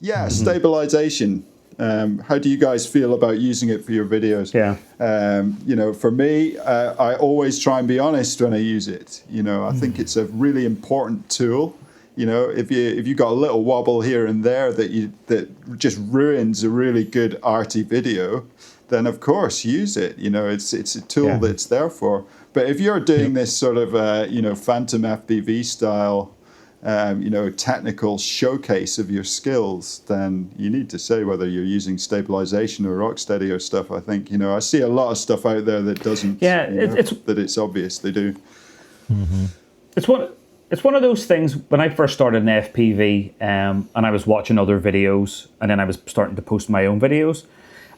Yeah, stabilization. How do you guys feel about using it for your videos? Yeah. For me, I always try and be honest when I use it. I think it's a really important tool. If you got a little wobble here and there that just ruins a really good arty video, then of course use it. It's a tool that's there for. But if you're doing this sort of Phantom FPV style, technical showcase of your skills, then you need to say whether you're using stabilization or Rocksteady or stuff. I think I see a lot of stuff out there that doesn't. That it's obvious they do. Mm-hmm. It's one of those things. When I first started in FPV, and I was watching other videos, and then I was starting to post my own videos,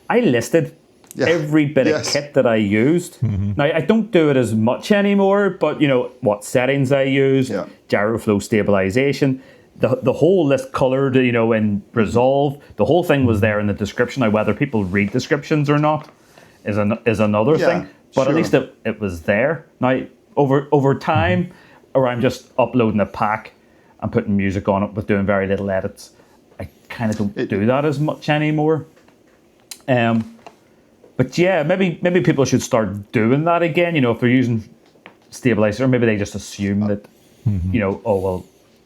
I listed every bit of kit that I used. Mm-hmm. Now, I don't do it as much anymore, but what settings I use, gyro flow stabilization, the whole list colored, in Resolve, the whole thing was there in the description. Now, whether people read descriptions or not is another thing, but at least it was there. Now, over time, or I'm just uploading a pack and putting music on it with doing very little edits, I kind of don't do that as much anymore. But yeah, maybe people should start doing that again. If they're using stabilizer, maybe they just assume that,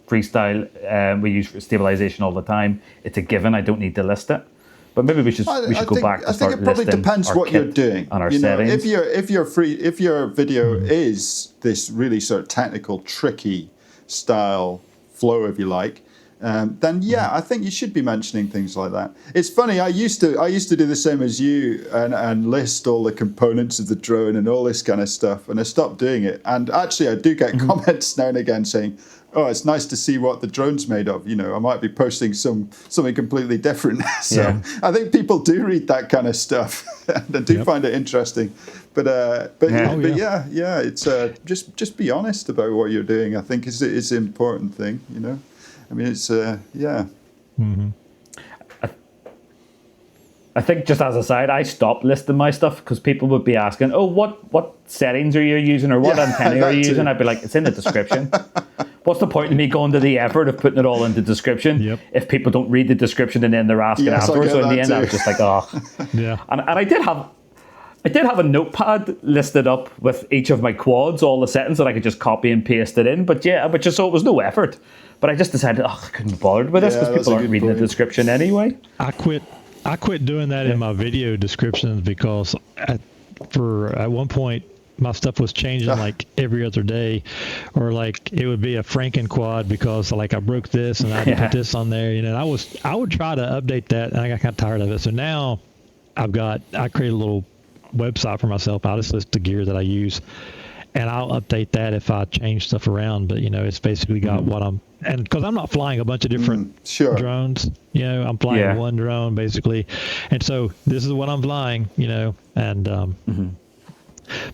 freestyle, we use stabilization all the time. It's a given. I don't need to list it. But maybe we should go back to start listing. I think it probably depends what you're doing on our settings. If your video is this really sort of technical, tricky style flow, if you like. Then I think you should be mentioning things like that. It's funny. I used to do the same as you and list all the components of the drone and all this kind of stuff, and I stopped doing it. And actually, I do get comments now and again saying, "Oh, it's nice to see what the drone's made of." I might be posting something completely different. So I think people do read that kind of stuff, and I do find it interesting. But it's just be honest about what you're doing. I think is an important thing. I mean, it's Mm-hmm. I think just as a side, I stopped listing my stuff because people would be asking, "Oh, what settings are you using, or what antenna are you using?" I'd be like, "It's in the description." What's the point of me going to the effort of putting it all in the description if people don't read the description and then they're asking afterwards? So in the end, I was just like, "Oh, And I did have a notepad listed up with each of my quads, all the settings that I could just copy and paste it in. But just so it was no effort. But I just decided, I couldn't be bothered with this because people aren't reading the description anyway. I quit doing that in my video descriptions because at one point my stuff was changing like every other day, or like it would be a Franken quad because like I broke this and I put this on there. And I would try to update that, and I got kind of tired of it. So now I created a little website for myself. I just list the gear that I use, and I'll update that if I change stuff around. But it's basically got what and because I'm not flying a bunch of different drones, I'm flying one drone basically, and so this is what I'm flying, and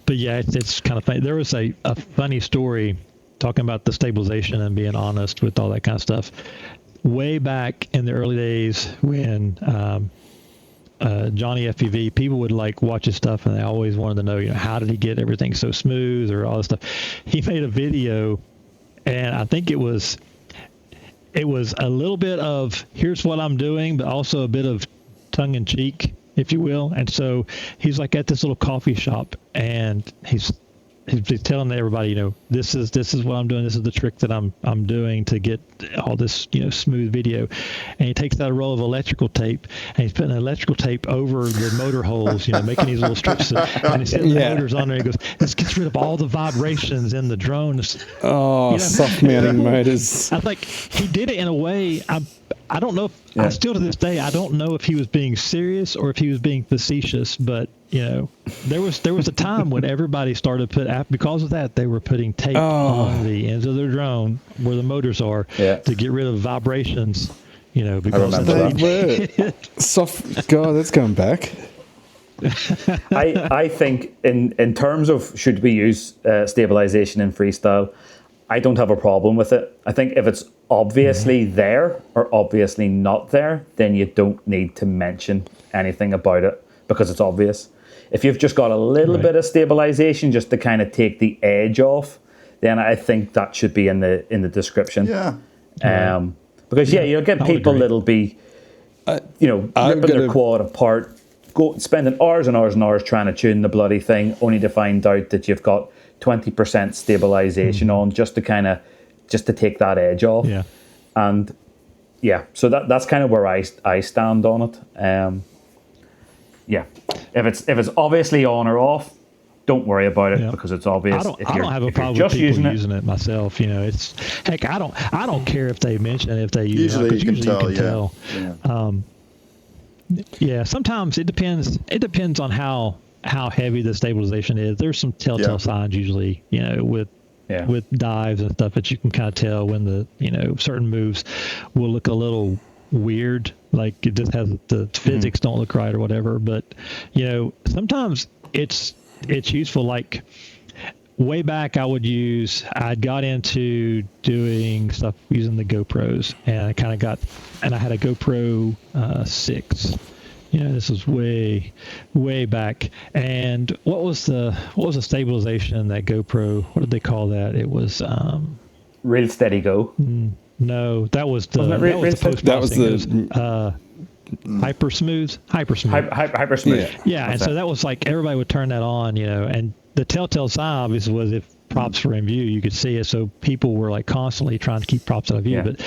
but it's kind of funny. There was a funny story talking about the stabilization and being honest with all that kind of stuff. Way back in the early days when Johnny FPV, people would like watch his stuff and they always wanted to know, how did he get everything so smooth or all this stuff. He made a video, and I think it was a little bit of here's what I'm doing, but also a bit of tongue in cheek, if you will. And so he's like at this little coffee shop, and he's telling everybody, this is what I'm doing. This is the trick that I'm doing to get all this, smooth video. And he takes out a roll of electrical tape, and he's putting electrical tape over the motor holes, making these little strips. And he's hitting the motors on there. He goes, this gets rid of all the vibrations in the drones. Oh, soft mounting motors. I think he did it in a way. I don't know if, I still to this day, I don't know if he was being serious or if he was being facetious, but there was a time when everybody started because of that, they were putting tape on the ends of their drone where the motors are to get rid of vibrations, because I remember that. Soft, God, that's going back. I think in terms of should we use stabilization in freestyle, I don't have a problem with it. I think if it's obviously there or obviously not there, then you don't need to mention anything about it because it's obvious. If you've just got a little bit of stabilization just to kind of take the edge off, then I think that should be in the description. Yeah. Because you'll get people that'll be ripping their quad apart, spending hours and hours and hours trying to tune the bloody thing, only to find out that you've got 20% stabilization on just to take that edge off. Yeah. And so that's kind of where I stand on it. If it's obviously on or off, don't worry about it because it's obvious. I don't have a problem with people using it myself. It's heck, I don't care if they mention it, if they use it. Usually you can tell. Yeah. Sometimes it depends. It depends on how heavy the stabilization is. There's some telltale signs usually, with dives and stuff that you can kind of tell when the certain moves will look a little weird, like it just has the physics don't look right or whatever. But sometimes it's useful. Like way back, I got into doing stuff using the GoPros, and I had a GoPro 6. This was way back. And what was the stabilization that GoPro? What did they call that? It was real steady go. No, that was the hyper smooth. Hyper smooth. Yeah, and so that was like everybody would turn that on, and the telltale sign obviously was if props were in view, you could see it. So people were like constantly trying to keep props out of view. But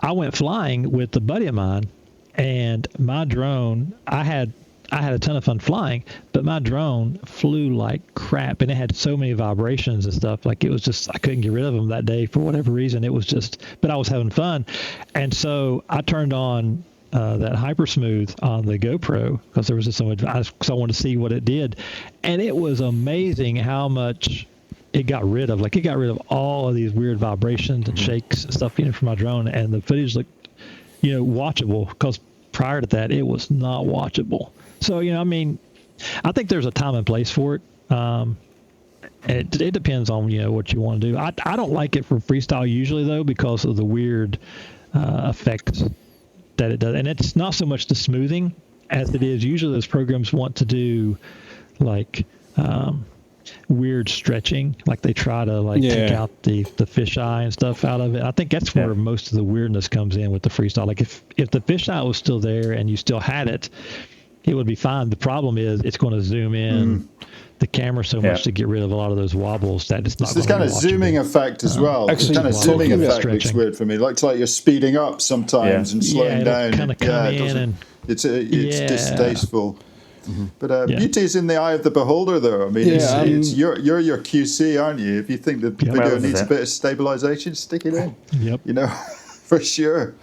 I went flying with a buddy of mine, and my drone, I had a ton of fun flying, but my drone flew like crap, and it had so many vibrations and stuff. Like it was just, I couldn't get rid of them that day for whatever reason. It was just, but I was having fun. And so I turned on that hyper smooth on the GoPro because there was just so much, so I wanted to see what it did. And it was amazing how much it got rid of. Like it got rid of all of these weird vibrations and shakes and stuff from my drone. And the footage looked, watchable, because prior to that, it was not watchable. So, I think there's a time and place for it. It depends on, what you want to do. I don't like it for freestyle usually, though, because of the weird effects that it does. And it's not so much the smoothing as it is. Usually those programs want to do, like, weird stretching. Like they try to, take out the fisheye and stuff out of it. I think that's where most of the weirdness comes in with the freestyle. Like if the fisheye was still there and you still had it, it would be fine. The problem is it's going to zoom in the camera so much to get rid of a lot of those wobbles that it's not. There's kind of zooming effect as well. Actually, kind of zooming effect looks weird for me. Like you're speeding up sometimes and slowing down. Kind of come in and it's distasteful. But beauty is in the eye of the beholder, though. I mean, it's you're your QC, aren't you? If you think the video needs a bit of stabilization, stick it in. For sure.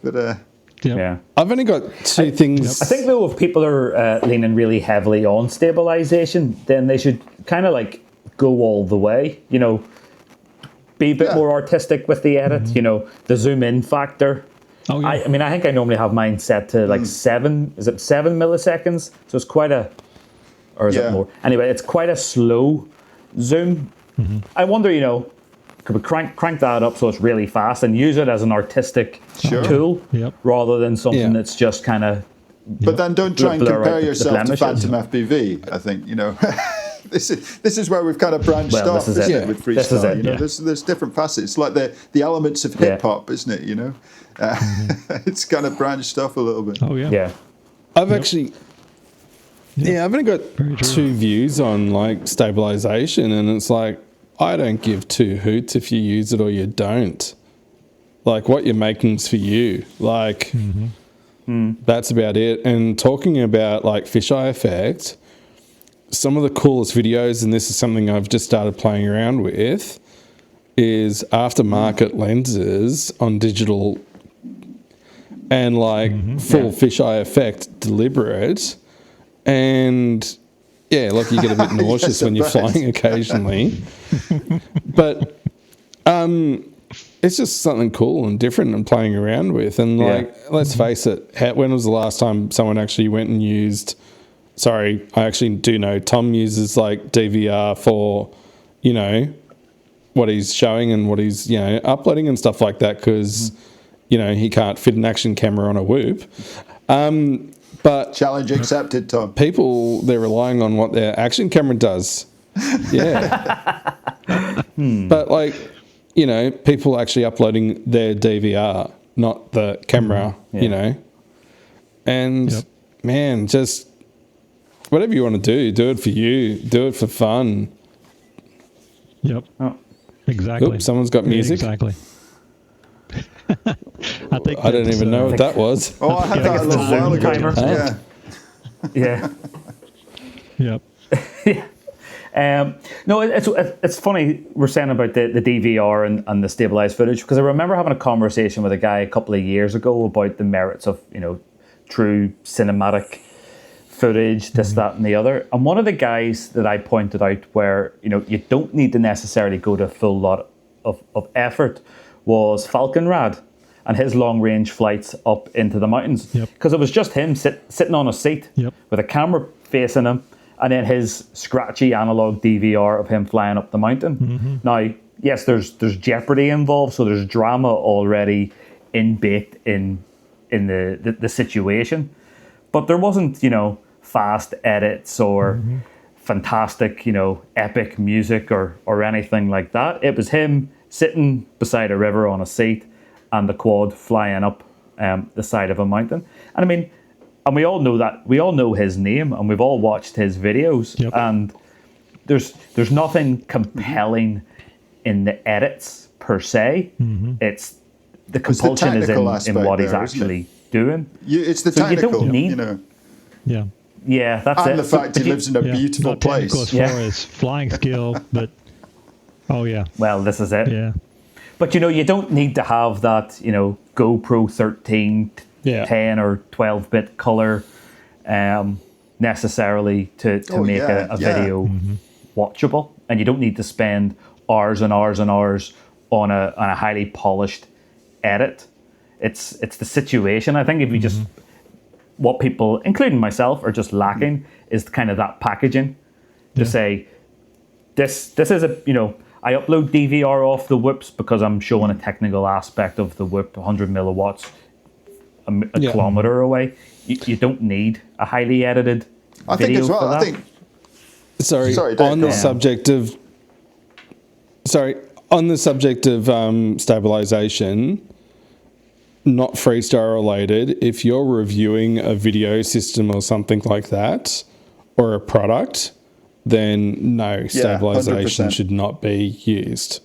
But I've only got two things. I think though, if people are leaning really heavily on stabilization, then they should kind of go all the way. Be a bit more artistic with the edit. The zoom in factor. Oh, yeah. I think I normally have mine set to 7. Is it 7 milliseconds? So it's quite a, or is it more? Anyway, it's quite a slow zoom. I wonder, could we crank that up so it's really fast and use it as an artistic tool rather than something that's just kind of. But then don't try and compare yourself to Phantom FPV. I think this is where we've kind of branched off, isn't it, with freestyle? There's different facets. It's like the elements of hip hop, isn't it? It's kind of branched off a little bit. Oh yeah. I've actually. I've only got two views on stabilization, and it's like I don't give two hoots if you use it or you don't. Like what you're making's for you. That's about it. And talking about fisheye effect, some of the coolest videos, and this is something I've just started playing around with, is aftermarket lenses on digital and full fisheye effect deliberate. And you get a bit nauseous when you're flying occasionally. But it's just something cool and different and playing around with. And let's face it, when was the last time someone actually went and used... Sorry, I actually do know Tom uses DVR for, what he's showing and what he's, uploading and stuff like that because, he can't fit an action camera on a Whoop. But challenge accepted, Tom. People, they're relying on what their action camera does. Yeah. But people actually uploading their DVR, not the camera, And man, just whatever you want to do it for you, do it for fun. Yep. Oh. Exactly. Oops, someone's got music. Exactly. I don't even know what that was. Oh, I had that a little while ago. Timer. Yeah. Yeah. Yeah. No, it's funny we're saying about the DVR and the stabilized footage, because I remember having a conversation with a guy a couple of years ago about the merits of, true cinematic footage, this, that, and the other. And one of the guys that I pointed out where, you don't need to necessarily go to a full lot of effort was Falconrad and his long-range flights up into the mountains. Because it was just him sitting on a seat with a camera facing him, and then his scratchy analog DVR of him flying up the mountain. Now, yes, there's jeopardy involved, so there's drama already baked in the situation. But there wasn't, fast edits or fantastic, epic music or anything like that. It was him sitting beside a river on a seat and the quad flying up the side of a mountain. And I mean, and we all know that. We all know his name and we've all watched his videos. And there's nothing compelling in the edits per se. It's the compulsion is in what he's actually doing. It's the so technical, you don't need, Yeah, that's and it. the fact he lives in a beautiful not place. As far as flying skill, but well, this is it. Yeah. But you don't need to have that, GoPro 13, 10 or 12-bit color necessarily to make a video watchable, and you don't need to spend hours and hours and hours on a highly polished edit. It's the situation. I think if you just what people, including myself, are just lacking is kind of that packaging to say this is I upload DVR off the whoops because I'm showing a technical aspect of the whoop 100 milliwatts a kilometer away. You don't need a highly edited I video think as well. for that. I think. Sorry, Dave, on the go on. subject of. Sorry, on the subject of stabilization, not freestyle related. If you're reviewing a video system or something like that, or a product, then no, stabilization 100%. should not be used.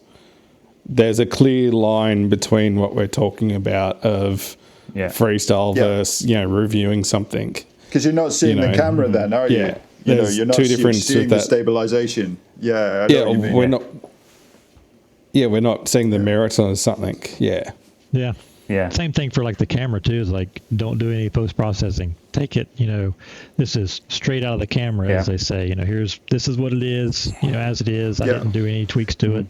There's a clear line between what we're talking about of freestyle versus reviewing something. Because you're not seeing the camera then, are you? You're not seeing the stabilization. Yeah, I know what you mean. we're not. Yeah, we're not seeing the merit on something. Yeah. Same thing for like the camera too. Is like, don't do any post processing. Take it. This is straight out of the camera, as they say. This is what it is. As it is. I didn't do any tweaks to it.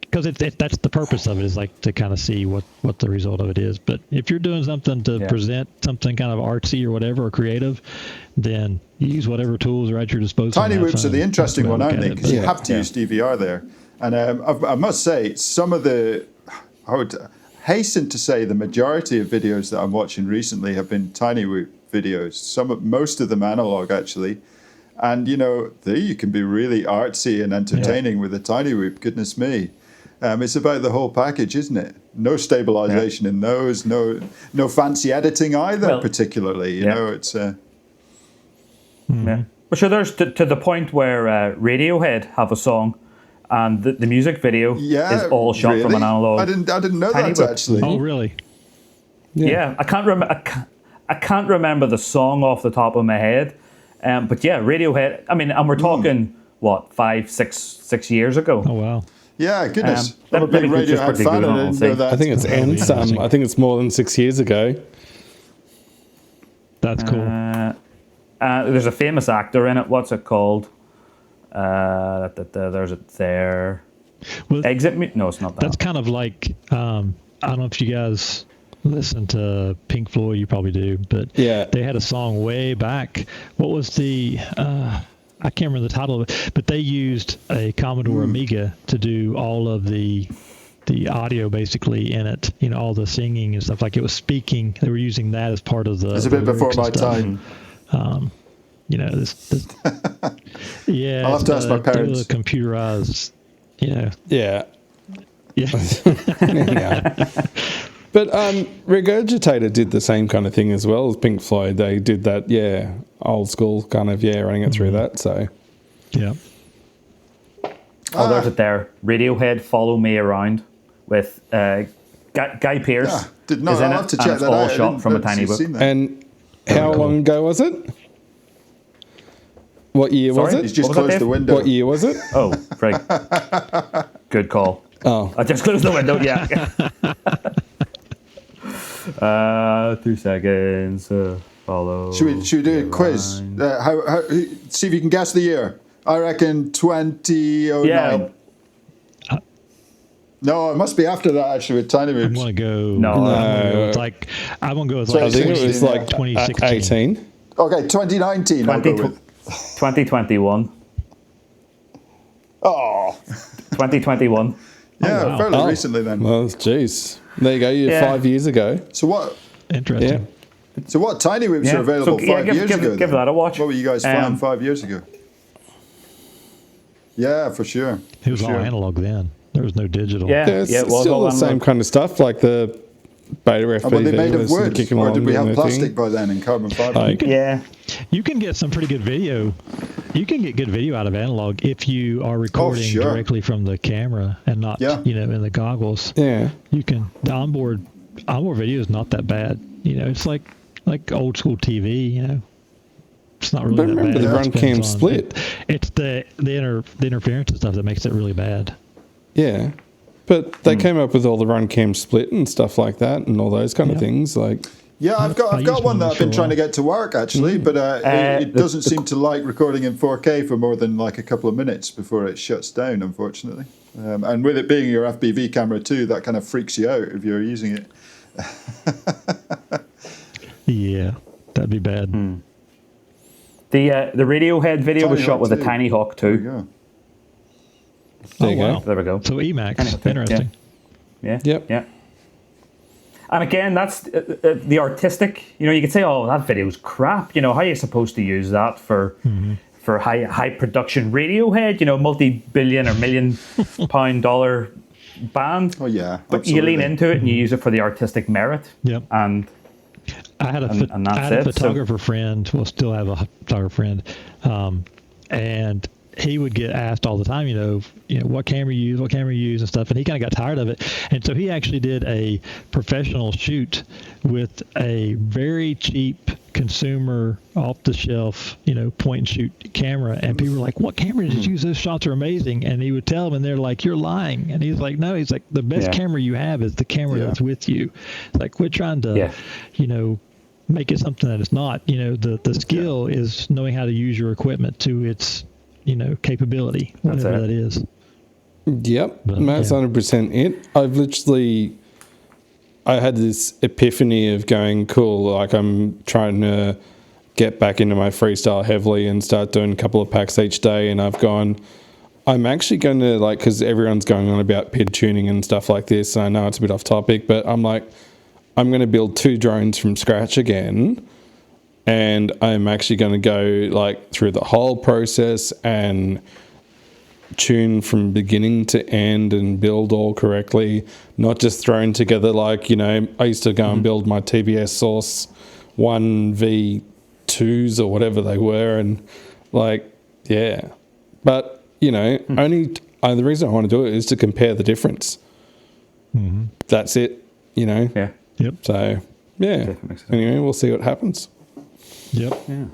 Because that's the purpose of it, is like to kind of see what the result of it is. But if you're doing something to present something kind of artsy or whatever, or creative, then use whatever tools are at your disposal. Tiny whoops are the interesting one, aren't they? Because you have to use DVR there. And I must say, I would hasten to say the majority of videos that I'm watching recently have been tiny whoop videos. Most of them analog, actually. And, there you can be really artsy and entertaining with a tiny whoop, goodness me. It's about the whole package, isn't it? No stabilization in those, no fancy editing either, particularly. It's... But sure, there's to the point where Radiohead have a song, and the music video is all shot from an analog. I didn't know that whoop. actually. Oh, really? Yeah, I can't remember the song off the top of my head, but Radiohead. I mean, and we're talking what 6 years ago. Oh wow. Yeah, goodness. That I'm a big picture's Radiohead pretty fan. good, I didn't know that. I think it's some. I think it's more than 6 years ago. That's cool. There's a famous actor in it. What's it called? There's it there. Well, Exit me? No, it's not that. That's kind of like I don't know if you guys listen to Pink Floyd. You probably do, but they had a song way back. What was the? I can't remember the title of it, but they used a Commodore Amiga to do all of the audio basically in it. All the singing and stuff. Like it was speaking. They were using that as part of the. It's a bit before my time. This yeah. I'll have to ask my parents. The computerized. Yeah. Yeah. Yeah. But Regurgitator did the same kind of thing as well as Pink Floyd. They did that, old school kind of, running it through that. So, Yeah. Oh, there's it there. Radiohead, Follow Me Around with Guy Pearce is in I'll it, have to and check it's that all out. shot from a tiny book. and how long ago was it? What year was Sorry? He's it? just What was that, closed the Dave? window. What year was it? Oh, Frank. Good call. Oh, I just closed the window, yeah. 2 seconds. Follow. Should we do a quiz? How, see if you can guess the year. I reckon 2009. Yeah. No, it must be after that actually with Tiny I'm Moves. going to go. No. I'm gonna go with like. I'm going to go with So like. I think it was like 2016. 18. Okay, 2019. I'll go with. 2021. Oh, 2021. yeah, wow. fairly recently then. Well, jeez. There you go. You're Yeah. 5 years ago. So what? Interesting. Yeah. So what Tiny Moves are available So, yeah, 5 give- years give- ago? give then? that a watch. What were you guys flying 5 years ago? Yeah, for sure. It was for all sure. analog then. There was no digital. Yeah, It's it was still all the same analog. kind of stuff, like the Beta FPV. Oh, but they made of was wood, kicking or along did we doing have their plastic thing. by then in carbon fiber? Like, Yeah. You can get some pretty good video. You can get good video out of analog if you are recording sure. directly from the camera and not, Yeah. in the goggles. yeah. You can. The onboard video is not that bad. It's like old school TV. It's not really But that remember bad. the It run depends cam on- split. It's the interference and stuff that makes it really bad. Yeah. But they came up with all the run cam split and stuff like that and all those kind of Yeah. things. Like, Yeah, I've got used one one that I've been for a trying to while. get to work actually, but it doesn't seem to like recording in 4K for more than like a couple of minutes before it shuts down, unfortunately. And with it being your FPV camera too, that kind of freaks you out if you're using it. Yeah, that'd be bad. The Radiohead video was Tiny shot Hawk with a 2. Tiny Hawk There you 2. go. there you go. Wow. There we go. So Emacs, Anyway, interesting. Yeah. Yep. Yeah. And again, that's the artistic. You could say, "Oh, that video's crap." How are you supposed to use that for high production Radiohead? Multi-billion or $1,000,000 band. Oh yeah, But you lean absolutely. into it and you use it for the artistic merit. Yep. And I had a, And that's I had a it, so- photographer friend. Well, still have a photographer friend, and he would get asked all the time, what camera you use and stuff. And he kind of got tired of it, and so he actually did a professional shoot with a very cheap consumer off-the-shelf, point and shoot camera. And people were like, "What camera did you use? Those shots are amazing." And he would tell them, and they're like, "You're lying." And he's like, "No." He's like, "The best Yeah. camera you have is the camera Yeah. that's with you." It's like, quit trying to, Yeah. make it something that it's not. The skill is knowing how to use your equipment to its, capability, That's whatever it. that is. Yep, But, that's yeah. 100% it. I had this epiphany of going, cool, like I'm trying to get back into my freestyle heavily and start doing a couple of packs each day. And I've gone, I'm actually going to, because everyone's going on about PID tuning and stuff like this. And I know it's a bit off topic, but I'm like, I'm going to build 2 drones from scratch again. And I'm actually going to go through the whole process and tune from beginning to end and build all correctly, not just thrown together I used to go and build my TBS Source 1v2s or whatever they were, and yeah. But only the reason I want to do it is to compare the difference. That's it. Yeah. Yep. So yeah. Makes sense. Anyway, we'll see what happens. Yep. Yeah.